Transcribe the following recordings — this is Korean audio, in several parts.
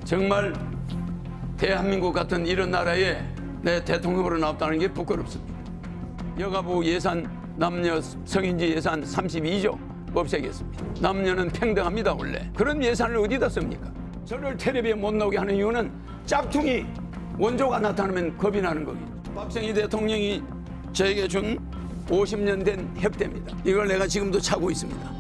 정말 대한민국 같은 이런 나라에 내 대통령으로 나왔다는 게 부끄럽습니다. 여가부 예산, 남녀 성인지 예산 32조 없애겠습니다. 남녀는 평등합니다. 원래 그런 예산을 어디다 씁니까? 저를 텔레비에 못 나오게 하는 이유는 짝퉁이 원조가 나타나면 겁이 나는 거겠죠. 박정희 대통령이 저에게 준 50년 된 협대입니다. 이걸 내가 지금도 차고 있습니다.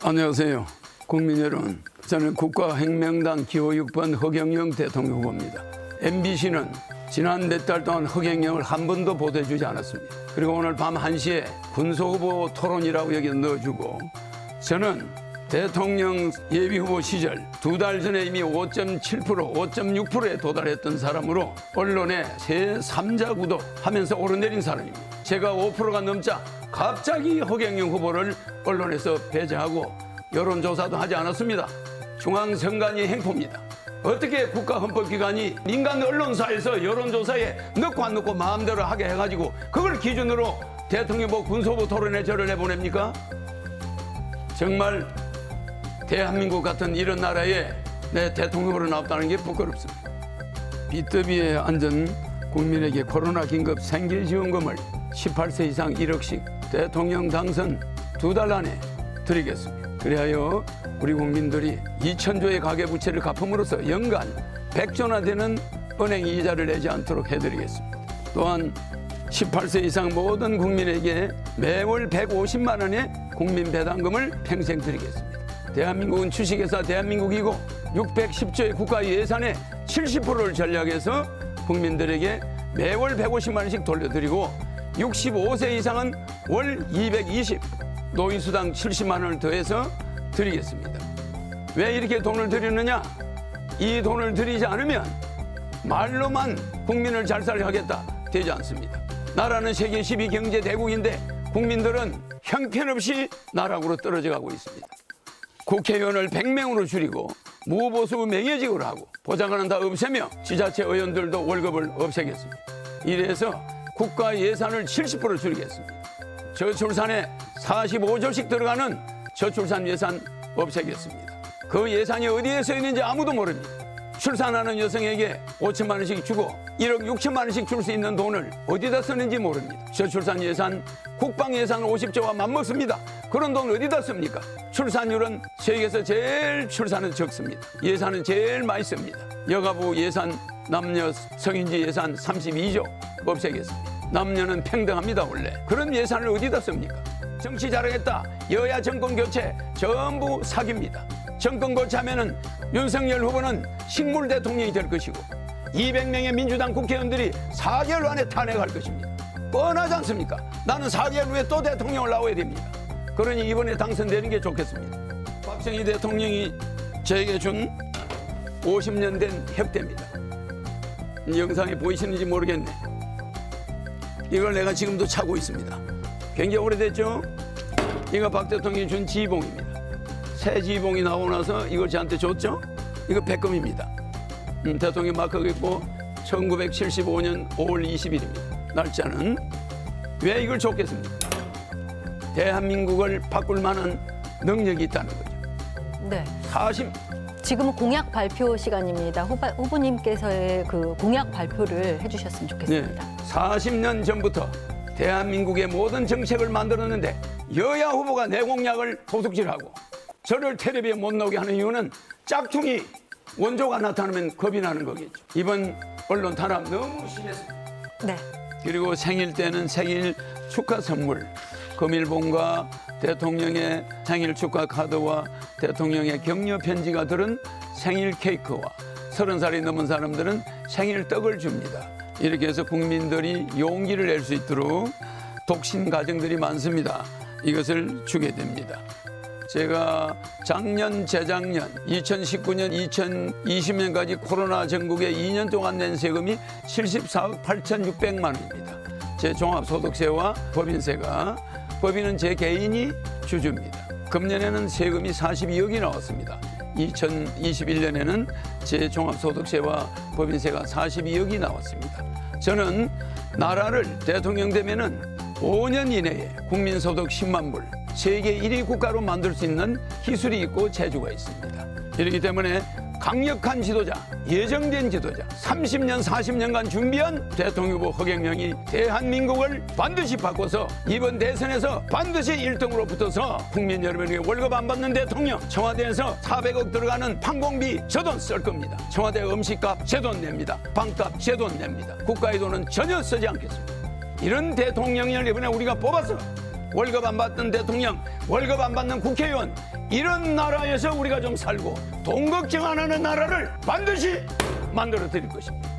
안녕하세요. 국민 여러분, 저는 국가혁명당 기호 6번 허경영 대통령 후보입니다. MBC는 지난 몇 달 동안 허경영을 한 번도 보도해주지 않았습니다. 그리고 오늘 밤 1시에 군소후보 토론이라고 여기 넣어주고, 저는 대통령 예비후보 시절 2달 전에 이미 5.7%, 5.6%에 도달했던 사람으로 언론에 제3자 구도하면서 오르내린 사람입니다. 제가 5%가 넘자 갑자기 허경영 후보를 언론에서 배제하고 여론조사도 하지 않았습니다. 중앙선관위 행포입니다. 어떻게 국가헌법기관이 민간 언론사에서 여론조사에 넣고 안 넣고 마음대로 하게 해가지고 그걸 기준으로 대통령 군소후보 토론에 저를 내보냅니까? 정말 대한민국 같은 이런 나라에 내 대통령으로 나왔다는 게 부끄럽습니다. 비더비에 앉은 국민에게 코로나 긴급 생계지원금을 18세 이상 1억씩 대통령 당선 2달 안에 드리겠습니다. 그리하여 우리 국민들이 2,000조의 가계부채를 갚음으로써 연간 100조나 되는 은행 이자를 내지 않도록 해드리겠습니다. 또한 18세 이상 모든 국민에게 매월 150만 원의 국민 배당금을 평생 드리겠습니다. 대한민국은 주식회사 대한민국이고 610조의 국가 예산의 70%를 전략해서 국민들에게 매월 150만 원씩 돌려드리고 65세 이상은 월 220, 노인수당 70만 원을 더해서 드리겠습니다. 왜 이렇게 돈을 드리느냐? 이 돈을 드리지 않으면 말로만 국민을 잘 살게 하겠다 되지 않습니다. 나라는 세계 10위 경제 대국인데 국민들은 형편없이 나락으로 떨어져 가고 있습니다. 국회의원을 100명으로 줄이고 무보수 명예직으로 하고 보좌관은 다 없애며 지자체 의원들도 월급을 없애겠습니다. 이래서 국가 예산을 70% 줄이겠습니다. 저출산에 45조씩 들어가는 저출산 예산 없애겠습니다. 그 예산이 어디에 써 있는지 아무도 모릅니다. 출산하는 여성에게 5천만 원씩 주고 1억 6천만 원씩 줄 수 있는 돈을 어디다 쓰는지 모릅니다. 저출산 예산, 국방 예산 50조와 맞먹습니다. 그런 돈 어디다 씁니까? 출산율은 세계에서 제일 출산은 적습니다. 예산은 제일 많이 씁니다. 여가부 예산, 남녀 성인지 예산 32조 없애겠습니다. 남녀는 평등합니다. 원래 그런 예산을 어디다 씁니까? 정치 자랑했다, 여야 정권 교체 전부 사기입니다. 정권 교체하면은 윤석열 후보는 식물 대통령이 될 것이고 200명의 민주당 국회의원들이 4개월 안에 탄핵할 것입니다. 뻔하지 않습니까? 나는 4개월 후에 또 대통령을 나와야 됩니다. 그러니 이번에 당선되는 게 좋겠습니다. 박정희 대통령이 저에게 준 50년 된 협대입니다. 영상에 보이시는지 모르겠네. 이걸 내가 지금도 차고 있습니다. 굉장히 오래됐죠? 이거 박 대통령이 준 지휘봉입니다. 새 지휘봉이 나오고 나서 이걸 저한테 줬죠? 이거 백금입니다. 대통령 마크가 있고 1975년 5월 20일입니다. 날짜는 왜 이걸 줬겠습니까? 대한민국을 바꿀 만한 능력이 있다는 거죠. 네. 40. 지금은 공약 발표 시간입니다. 후보님께서의 그 공약 발표를 해주셨으면 좋겠습니다. 네. 40년 전부터 대한민국의 모든 정책을 만들었는데 여야 후보가 내 공약을 도둑질하고 저를 텔레비에 못 나오게 하는 이유는 짝퉁이 원조가 나타나면 겁이 나는 거겠죠. 이번 언론 탄압 너무 심했습니다. 네. 그리고 생일 때는 생일 축하 선물, 금일봉과 대통령의 생일 축하 카드와 대통령의 격려 편지가 들은 생일 케이크와 30살이 넘은 사람들은 생일 떡을 줍니다. 이렇게 해서 국민들이 용기를 낼 수 있도록 독신 가정들이 많습니다. 이것을 주게 됩니다. 제가 작년, 재작년, 2019년, 2020년까지 코로나 전국에 2년 동안 낸 세금이 74억 8,600만 원입니다. 제 종합소득세와 법인세가, 법인은 제 개인이 주주입니다. 금년에는 세금이 42억이 나왔습니다. 2021년에는 제 종합소득세와 법인세가 42억이 나왔습니다. 저는 나라를 대통령 되면은 5년 이내에 국민소득 10만 불, 세계 1위 국가로 만들 수 있는 기술이 있고 재주가 있습니다. 이렇기 때문에 강력한 지도자, 예정된 지도자, 30년, 40년간 준비한 대통령 후보 허경영이 대한민국을 반드시 바꿔서 이번 대선에서 반드시 1등으로 붙어서 국민 여러분에게 월급 안 받는 대통령, 청와대에서 400억 들어가는 판공비 제 돈 쓸 겁니다. 청와대 음식값 제 돈 냅니다. 방값 제 돈 냅니다. 국가의 돈은 전혀 쓰지 않겠습니다. 이런 대통령을 이번에 우리가 뽑아서 월급 안 받는 대통령, 월급 안 받는 국회의원, 이런 나라에서 우리가 좀 살고 돈 걱정 안 하는 나라를 반드시 만들어 드릴 것입니다.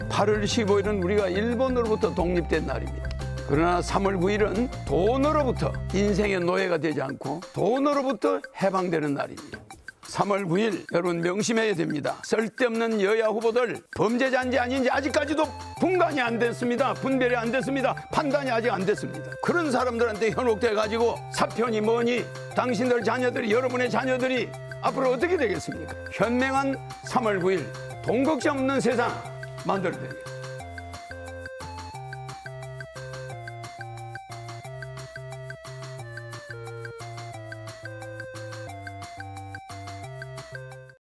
8월 15일은 우리가 일본으로부터 독립된 날입니다. 그러나 3월 9일은 돈으로부터 인생의 노예가 되지 않고 돈으로부터 해방되는 날입니다. 3월 9일 여러분 명심해야 됩니다. 쓸데없는 여야 후보들 범죄자인지 아닌지 아직까지도 분간이 안 됐습니다. 분별이 안 됐습니다. 판단이 아직 안 됐습니다. 그런 사람들한테 현혹돼 가지고 사편이 뭐니, 당신들 자녀들이, 여러분의 자녀들이 앞으로 어떻게 되겠습니까? 현명한 3월 9일 돈 걱정 없는 세상 만들어야 됩니다.